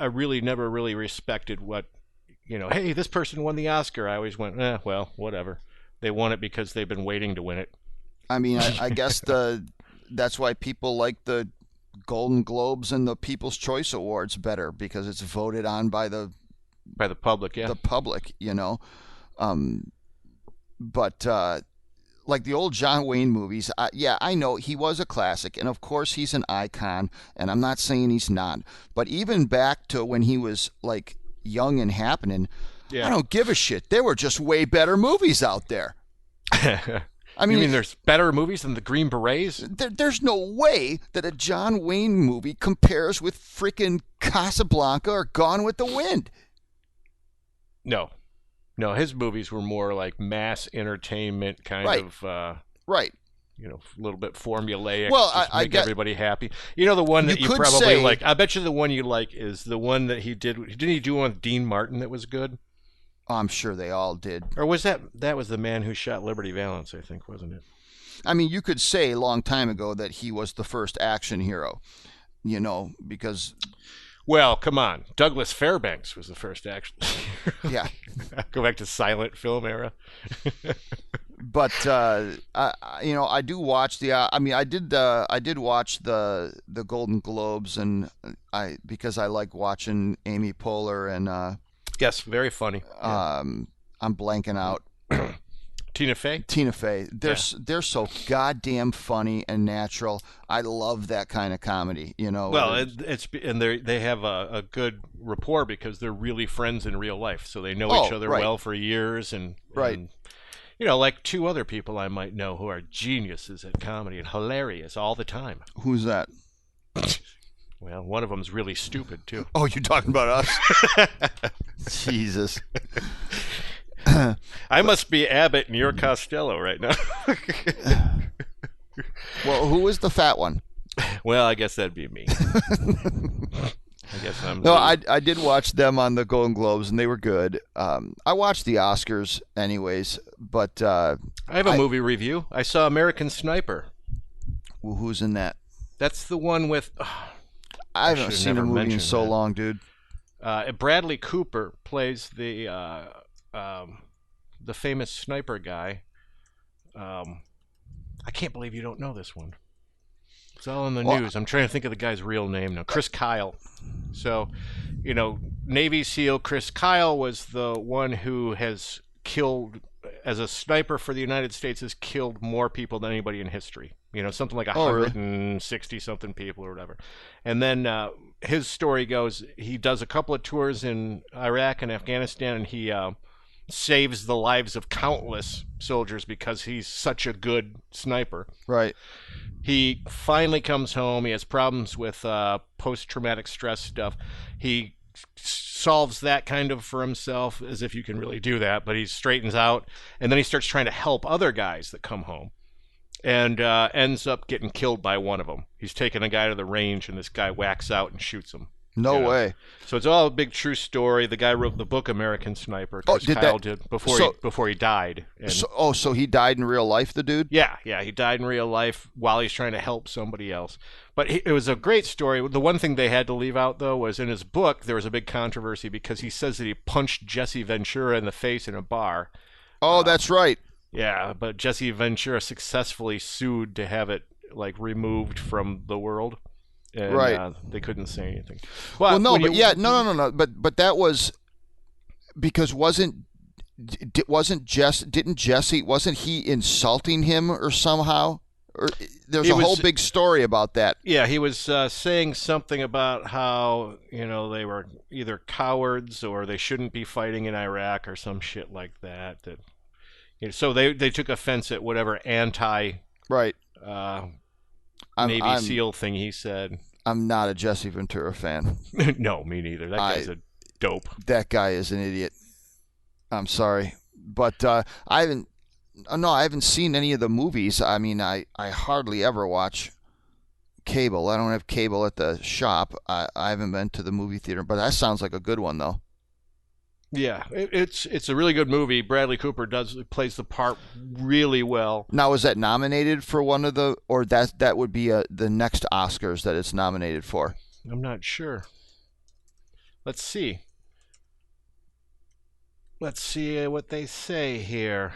really never really respected what, hey, this person won the Oscar. I always went, well, whatever. They won it because they've been waiting to win it. I mean, I guess that's why people like the Golden Globes and the People's Choice Awards better, because it's voted on by the public, yeah. The public, But like the old John Wayne movies, I know he was a classic, and of course he's an icon, and I'm not saying he's not. But even back to when he was like young and happening, I don't give a shit. There were just way better movies out there. I mean, you mean there's better movies than the Green Berets? There's no way that a John Wayne movie compares with freaking Casablanca or Gone with the Wind. No, his movies were more like mass entertainment kind of, right? A little bit formulaic. Well, just make everybody happy. The one that you probably like. I bet you the one you like is the one that he did. Didn't he do one with Dean Martin that was good? I'm sure they all did. Or was that was the man who shot Liberty Valance? I think, wasn't it? I mean, you could say a long time ago that he was the first action hero. Because. Well, come on. Douglas Fairbanks was the first action hero. Yeah. Go back to silent film era. But I do watch I did watch the Golden Globes, and because I like watching Amy Poehler and yes, very funny. I'm blanking out. Tina Fey. They're so goddamn funny and natural. I love that kind of comedy. Well, they have a good rapport because they're really friends in real life, so they know each other well for years, and like 2 other people I might know who are geniuses at comedy and hilarious all the time. Who's that? Well, one of them's really stupid too. Oh, you're talking about us? Jesus. I must be Abbott and you're Costello right now. Well, who was the fat one? Well, I guess that'd be me. I guess I'm. No, I did watch them on the Golden Globes, and they were good. I watched the Oscars anyways, but I have a movie review. I saw American Sniper. Well, who's in that? That's the one with. I haven't seen a movie in so long, dude. Bradley Cooper plays the famous sniper guy. I can't believe you don't know this one. It's all in the news. I'm trying to think of the guy's real name now. Chris Kyle. So, Navy SEAL Chris Kyle was the one who has killed, as a sniper for the United States, has killed more people than anybody in history. Something like 160-something people or whatever. And then his story goes, he does a couple of tours in Iraq and Afghanistan, and he saves the lives of countless soldiers because he's such a good sniper. Right. He finally comes home. He has problems with post-traumatic stress stuff. He solves that kind of for himself, as if you can really do that, but he straightens out, and then he starts trying to help other guys that come home, and ends up getting killed by one of them. He's taking a guy to the range, and this guy whacks out and shoots him. No way. So it's all a big true story. The guy wrote the book American Sniper. Chris Kyle did before he died. And so he died in real life, the dude? Yeah, he died in real life while he's trying to help somebody else. But it was a great story. The one thing they had to leave out, though, was in his book there was a big controversy because he says that he punched Jesse Ventura in the face in a bar. Oh, that's right. Yeah, but Jesse Ventura successfully sued to have it removed from the world. And, right. They couldn't say anything. No. But that was because wasn't he insulting him or somehow? Or there's a whole big story about that. Yeah, he was saying something about how they were either cowards or they shouldn't be fighting in Iraq or some shit like that. So they took offense at whatever anti right. Navy SEAL thing he said. I'm not a Jesse Ventura fan. No, me neither. That guy's a dope. That guy is an idiot. I'm sorry, but I haven't seen any of the movies. I mean, I hardly ever watch cable. I don't have cable at the shop. I haven't been to the movie theater, but that sounds like a good one, though. Yeah, it's a really good movie. Bradley Cooper plays the part really well. Now, is that nominated for one of the, or that would be the next Oscars that it's nominated for? I'm not sure. Let's see. Let's see what they say here.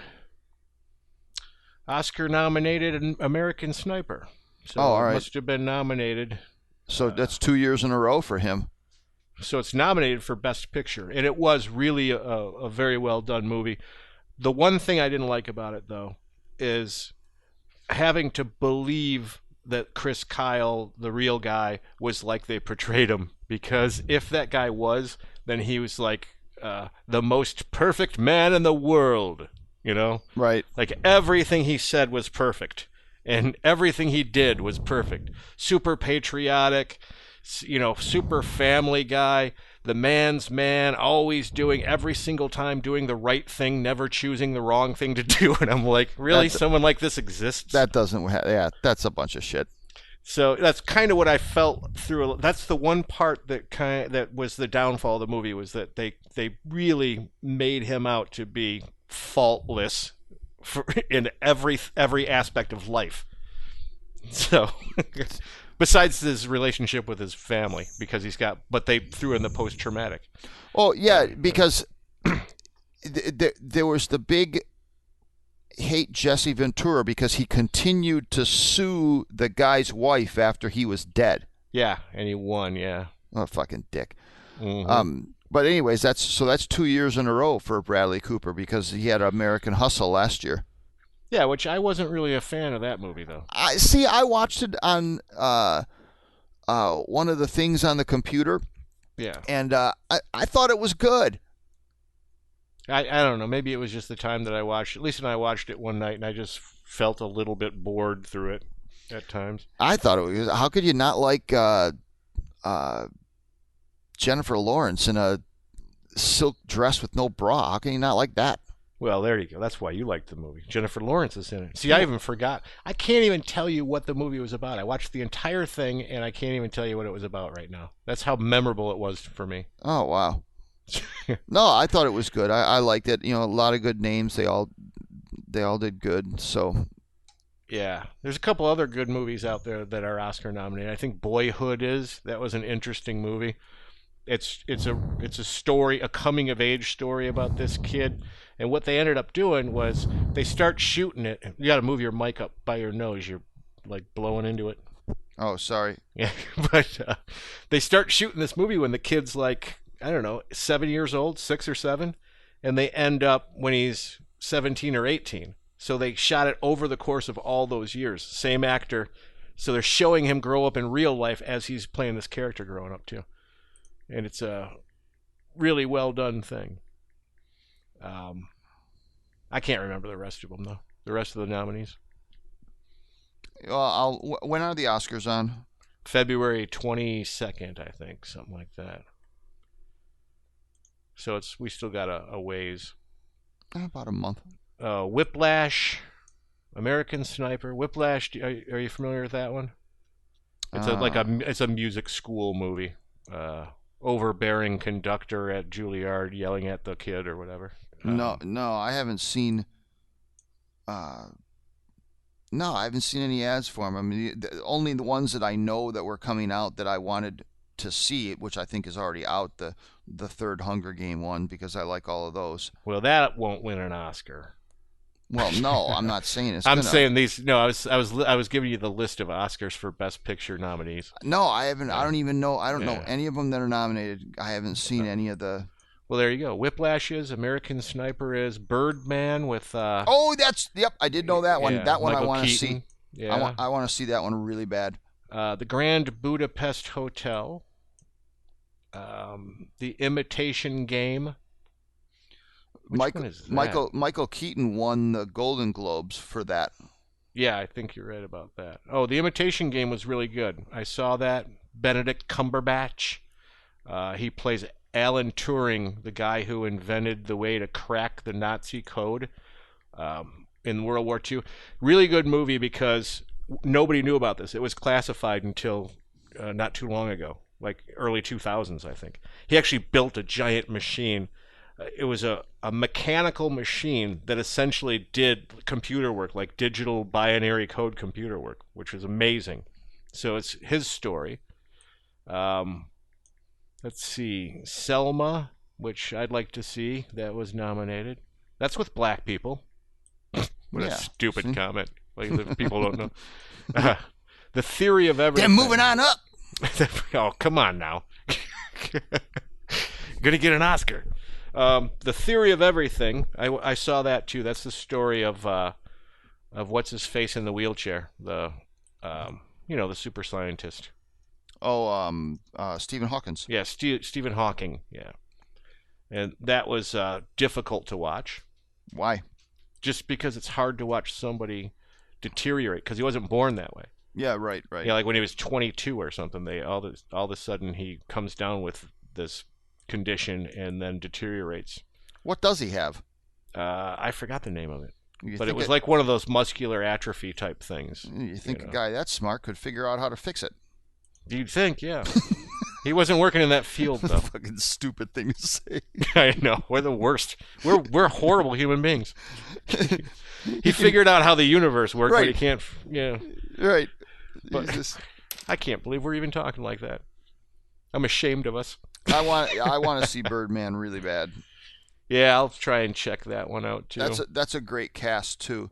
Oscar nominated American Sniper. So all right. It must have been nominated. So that's 2 years in a row for him. So it's nominated for Best Picture, and it was really a very well done movie. The one thing I didn't like about it, though, is having to believe that Chris Kyle, the real guy, was like they portrayed him. Because if that guy was, then he was like the most perfect man in the world, you know? Right. Like everything he said was perfect, and everything he did was perfect. Super patriotic, you know, super family guy, the man's man, always doing every single time doing the right thing, never choosing the wrong thing to do. And I'm like, really? Someone like this exists? That doesn't, yeah, that's a bunch of shit. So that's kind of what I felt through. That's the one part that was the downfall of the movie, was that they really made him out to be faultless in every aspect of life. So besides his relationship with his family, because but they threw in the post-traumatic. Oh yeah, because there was the big hate Jesse Ventura because he continued to sue the guy's wife after he was dead. Yeah, and he won. Yeah. Oh, fucking dick. Mm-hmm. But anyways, that's 2 years in a row for Bradley Cooper because he had American Hustle last year. Yeah, which I wasn't really a fan of that movie, though. I watched it on one of the things on the computer. Yeah. And I thought it was good. I don't know. Maybe it was just the time that I watched it. At least when I watched it one night, and I just felt a little bit bored through it at times. I thought it was. How could you not like Jennifer Lawrence in a silk dress with no bra? How can you not like that? Well, there you go. That's why you liked the movie. Jennifer Lawrence is in it. See, I even forgot. I can't even tell you what the movie was about. I watched the entire thing, and I can't even tell you what it was about right now. That's how memorable it was for me. Oh, wow. No, I thought it was good. I liked it. You know, a lot of good names. They all did good. So, yeah, there's a couple other good movies out there that are Oscar nominated. I think Boyhood that was an interesting movie. It's a story, a coming of age story about this kid, and what they ended up doing was they start shooting it. You got to move your mic up by your nose. You're like blowing into it. Oh, sorry. Yeah, but they start shooting this movie when the kid's like, I don't know, 7 years old, 6 or 7, and they end up when he's 17 or 18. So they shot it over the course of all those years. Same actor. So they're showing him grow up in real life as he's playing this character growing up too. And it's a really well done thing. I can't remember the rest of them though. The rest of the nominees. When are the Oscars on? February 22nd, I think, something like that. So we still got a ways. About a month. Whiplash, American Sniper. Whiplash. Are you familiar with that one? It's it's a music school movie. Overbearing conductor at Juilliard yelling at the kid or whatever. No, I haven't seen. No, I haven't seen any ads for them. I mean, only the ones that I know that were coming out that I wanted to see, which I think is already out. The third Hunger Game one, because I like all of those. Well, that won't win an Oscar. Well, no, I'm not saying it's. I'm saying these. No, I was giving you the list of Oscars for Best Picture nominees. No, I haven't. I don't even know. I don't know any of them that are nominated. I haven't seen any of the. Well, there you go. Whiplash is, American Sniper is, Birdman with. Oh, yep. I did know that one. Yeah, that one Michael I want to Keaton. see. Yeah. I want to see that one really bad. The Grand Budapest Hotel. The Imitation Game. Which one is that? Michael Keaton won the Golden Globes for that. Yeah, I think you're right about that. Oh, The Imitation Game was really good. I saw that. Benedict Cumberbatch. He plays Alan Turing, the guy who invented the way to crack the Nazi code in World War II. Really good movie because nobody knew about this. It was classified until not too long ago, like early 2000s, I think. He actually built a giant machine it was a mechanical machine that essentially did computer work, like digital binary code computer work, which was amazing. So it's his story. Let's see, Selma, which I'd like to see, that was nominated. That's with black people. What a stupid comment. Like, people don't know. The Theory of Everything. They're moving on up. Oh, come on now. Gonna get an Oscar. The Theory of Everything. I saw that too. That's the story of what's his face in the wheelchair. The the super scientist. Oh, Stephen Hawkins. Yeah, Stephen Hawking. Yeah, and that was difficult to watch. Why? Just because it's hard to watch somebody deteriorate, because he wasn't born that way. Yeah, right. Yeah, like when he was 22 or something, all of a sudden he comes down with this condition and then deteriorates. What does he have? I forgot the name of it, but it was like one of those muscular atrophy type things. You think a guy that smart could figure out how to fix it? You'd think, yeah. He wasn't working in that field, though. Fucking stupid thing to say. I know. We're the worst. We're horrible human beings. He figured out how the universe worked, but he can't. Yeah. Right. But I can't believe we're even talking like that. I'm ashamed of us. I want to see Birdman really bad. Yeah, I'll try and check that one out too. That's a great cast too.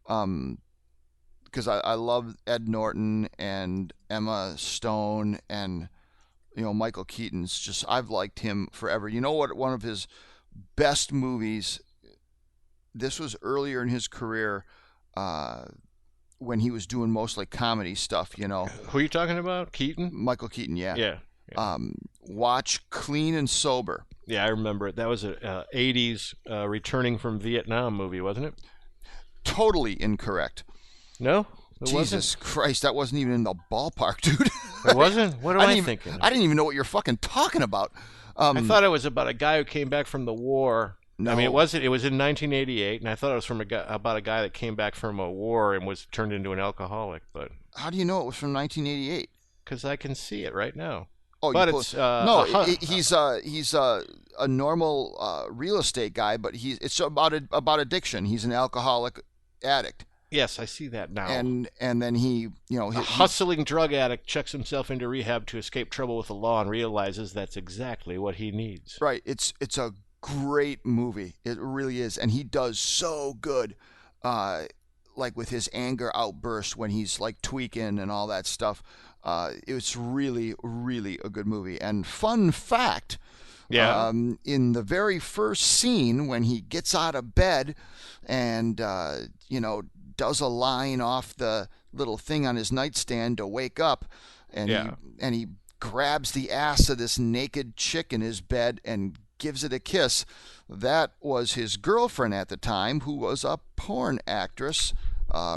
Because I love Ed Norton and Emma Stone and Michael Keaton's just, I've liked him forever. You know what? One of his best movies. This was earlier in his career, when he was doing mostly comedy stuff. Who are you talking about? Keaton? Michael Keaton. Yeah. Yeah. Watch Clean and Sober. Yeah, I remember it. That was a 80s returning from Vietnam movie, wasn't it? Totally incorrect. No? Jesus Christ, that wasn't even in the ballpark, dude. It wasn't? What am I thinking? I didn't even know what you're fucking talking about. I thought it was about a guy who came back from the war. No. I mean, it wasn't. It was in 1988, and I thought it was about a guy that came back from a war and was turned into an alcoholic. But how do you know it was from 1988? Because I can see it right now. Oh, but it's he's a normal real estate guy, but it's about addiction. He's an alcoholic addict. Yes, I see that now. And then he, a hustling drug addict checks himself into rehab to escape trouble with the law and realizes that's exactly what he needs. Right. It's a great movie. It really is, and he does so good. Like with his anger outburst when he's like tweaking and all that stuff. It's really, really a good movie. And fun fact, in the very first scene when he gets out of bed and does a line off the little thing on his nightstand to wake up, and he grabs the ass of this naked chick in his bed and gives it a kiss. That was his girlfriend at the time, who was a porn actress,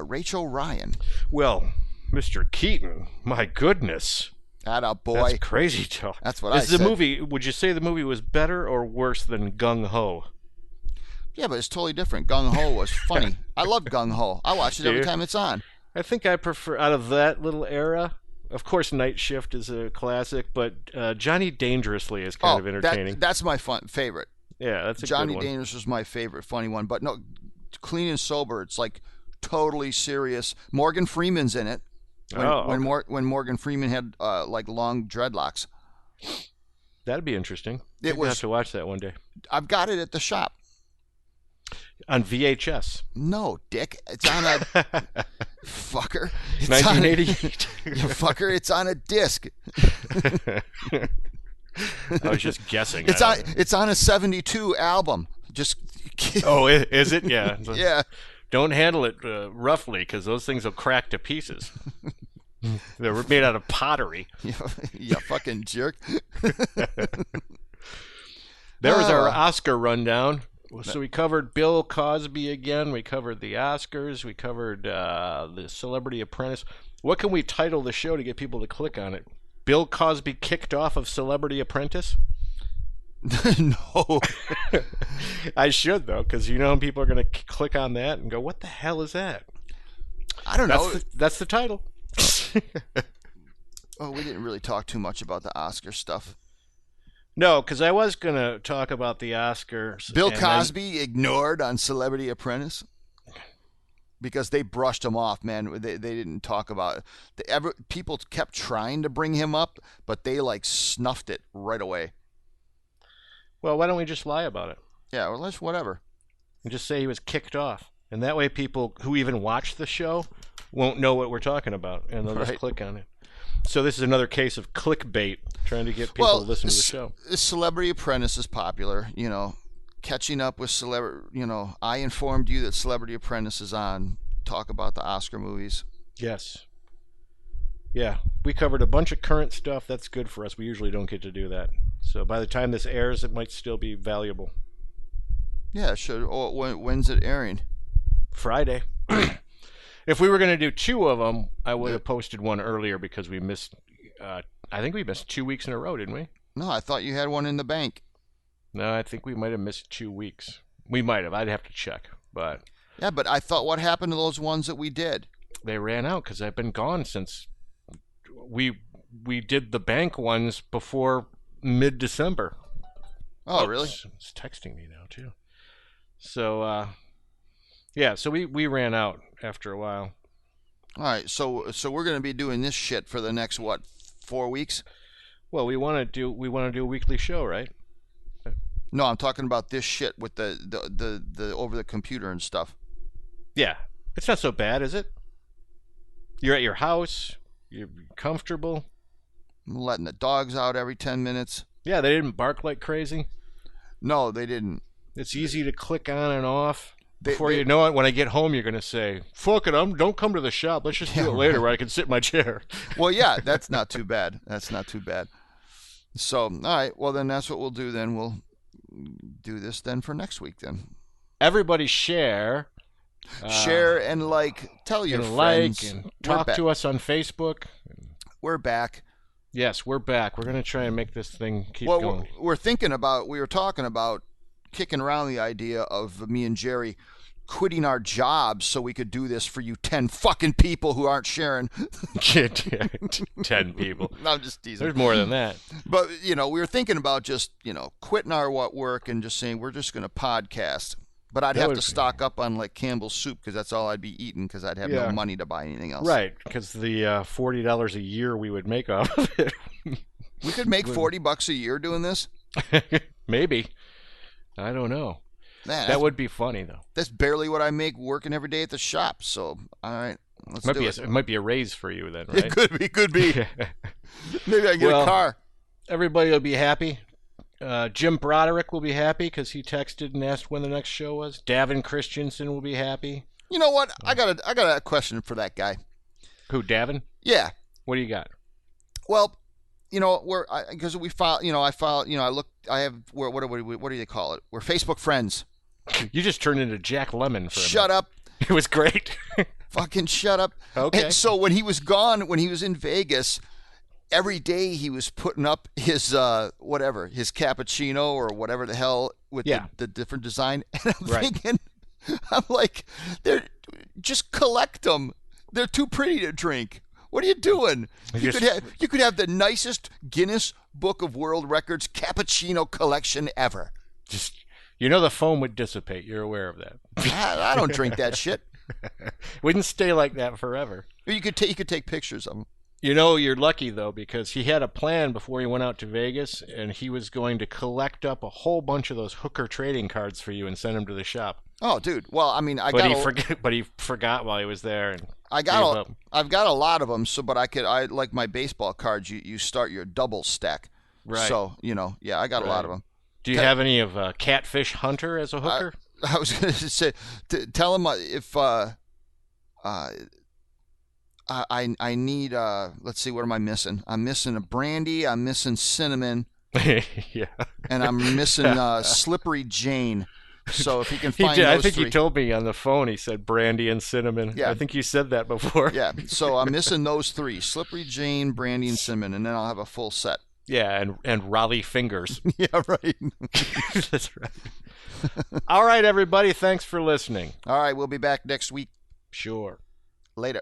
Rachel Ryan. Well, Mr. Keaton, my goodness. Atta boy. That's crazy talk. That's what I said. Would you say the movie was better or worse than Gung Ho? Yeah, but it's totally different. Gung Ho was funny. I love Gung Ho. I watch it every time it's on. I think I prefer, out of that little era, of course Night Shift is a classic, but Johnny Dangerously is kind of entertaining. That's my favorite. Yeah, that's a Johnny good one. Dangerous was my favorite funny one. But no, Clean and Sober, it's like totally serious. Morgan Freeman's in it. When Morgan Freeman had like long dreadlocks. That'd be interesting. I'd have to watch that one day. I've got it at the shop. On VHS. No, Dick. It's on a fucker. It's 1988. Fucker, it's on a disc. I was just guessing. It's on a 72 album. Just Oh, is it? Yeah. Yeah. Don't handle it roughly, because those things will crack to pieces. They're made out of pottery. You fucking jerk. There was our Oscar rundown. So we covered Bill Cosby again. We covered the Oscars. We covered the Celebrity Apprentice. What can we title the show to get people to click on it? Bill Cosby kicked off of Celebrity Apprentice? No. I should, though, because people are going to click on that and go, what the hell is that? I don't know. That's the title. Oh, we didn't really talk too much about the Oscar stuff. No, because I was going to talk about the Oscars. Bill Cosby ignored on Celebrity Apprentice because they brushed him off, man. They didn't talk about it. People kept trying to bring him up, but they like snuffed it right away. Well, why don't we just lie about it? Yeah, or let's whatever. And just say he was kicked off. And that way people who even watch the show won't know what we're talking about, and they'll just click on it. So this is another case of clickbait, trying to get people to listen to the show. Celebrity Apprentice is popular, catching up with celebrity. I informed you that Celebrity Apprentice is on. Talk about the Oscar movies. Yes. Yeah, we covered a bunch of current stuff. That's good for us. We usually don't get to do that. So by the time this airs, it might still be valuable. Yeah, it should. Oh, when's it airing? Friday. If we were going to do 2 of them, I would have posted one earlier because we missed, I think we missed 2 weeks in a row, didn't we? No, I thought you had one in the bank. No, I think we might have missed 2 weeks. We might have. I'd have to check. But yeah, but I thought, what happened to those ones that we did? They ran out because I've been gone since we did the bank ones before mid-December. Oh, really? It's texting me now, too. So, yeah, so we ran out after a while. All right, so we're going to be doing this shit for the next, 4 weeks? Well, we want to do a weekly show, right? No, I'm talking about this shit with the over the computer and stuff. Yeah, it's not so bad, is it? You're at your house. You're comfortable. I'm letting the dogs out every 10 minutes. Yeah, they didn't bark like crazy. No, they didn't. It's easy to click on and off. Before you know it, when I get home, you're going to say, fuck it, don't come to the shop. Let's just do it later where I can sit in my chair. Well, yeah, that's not too bad. So, all right, well, then that's what we'll do then. We'll do this then for next week then. Everybody share. Share and tell your friends. And talk to us on Facebook. We're back. Yes, we're back. We're going to try and make this thing keep going. We were talking about kicking around the idea of me and Jerry quitting our jobs so we could do this for you 10 fucking people who aren't sharing. 10 people. No, I'm just teasing. There's more than that. But, we were thinking about just, quitting our work and just saying we're just going to podcast. But I'd have to stock up on Campbell's soup because that's all I'd be eating because I'd have no money to buy anything else. Right, because the $40 a year we would make off of it. We could make $40 a year doing this? Maybe. I don't know. Man, that would be funny, though. That's barely what I make working every day at the shop. So, all right, let's do it. It might be a raise for you then, right? It could be. Maybe I can get a car. Everybody will be happy. Jim Broderick will be happy because he texted and asked when the next show was. Davin Christensen will be happy. You know what? I got a question for that guy. Who, Davin? Yeah. What do you got? Well, because we filed. I have. What do they call it? We're Facebook friends. You just turned into Jack Lemmon for a minute. Shut up. It was great. Fucking shut up. Okay. And so when he was gone, when he was in Vegas, every day he was putting up his his cappuccino or whatever the hell with the different design. And I'm thinking, I'm like, just collect them. They're too pretty to drink. What are you doing? You could have the nicest Guinness Book of World Records cappuccino collection ever. The foam would dissipate. You're aware of that. I don't drink that shit. Wouldn't stay like that forever. You could take pictures of them. You're lucky, though, because he had a plan before he went out to Vegas, and he was going to collect up a whole bunch of those hooker trading cards for you and send them to the shop. Oh, dude. Well, I mean, But he forgot while he was there. And I've got a lot of them. So, but I like my baseball cards. You start your double stack. Right. So I got a lot of them. Do you have any of Catfish Hunter as a hooker? I was going to say, tell him if I need, let's see, what am I missing? I'm missing a brandy, I'm missing cinnamon, yeah, and I'm missing Slippery Jane. So if he can find those I think three. he told me on the phone, he said brandy and cinnamon. Yeah. I think you said that before. Yeah, so I'm missing those three, Slippery Jane, brandy, and cinnamon, and then I'll have a full set. Yeah, and Raleigh fingers. Yeah, right. That's right. All right, everybody, thanks for listening. All right, we'll be back next week. Sure. Later.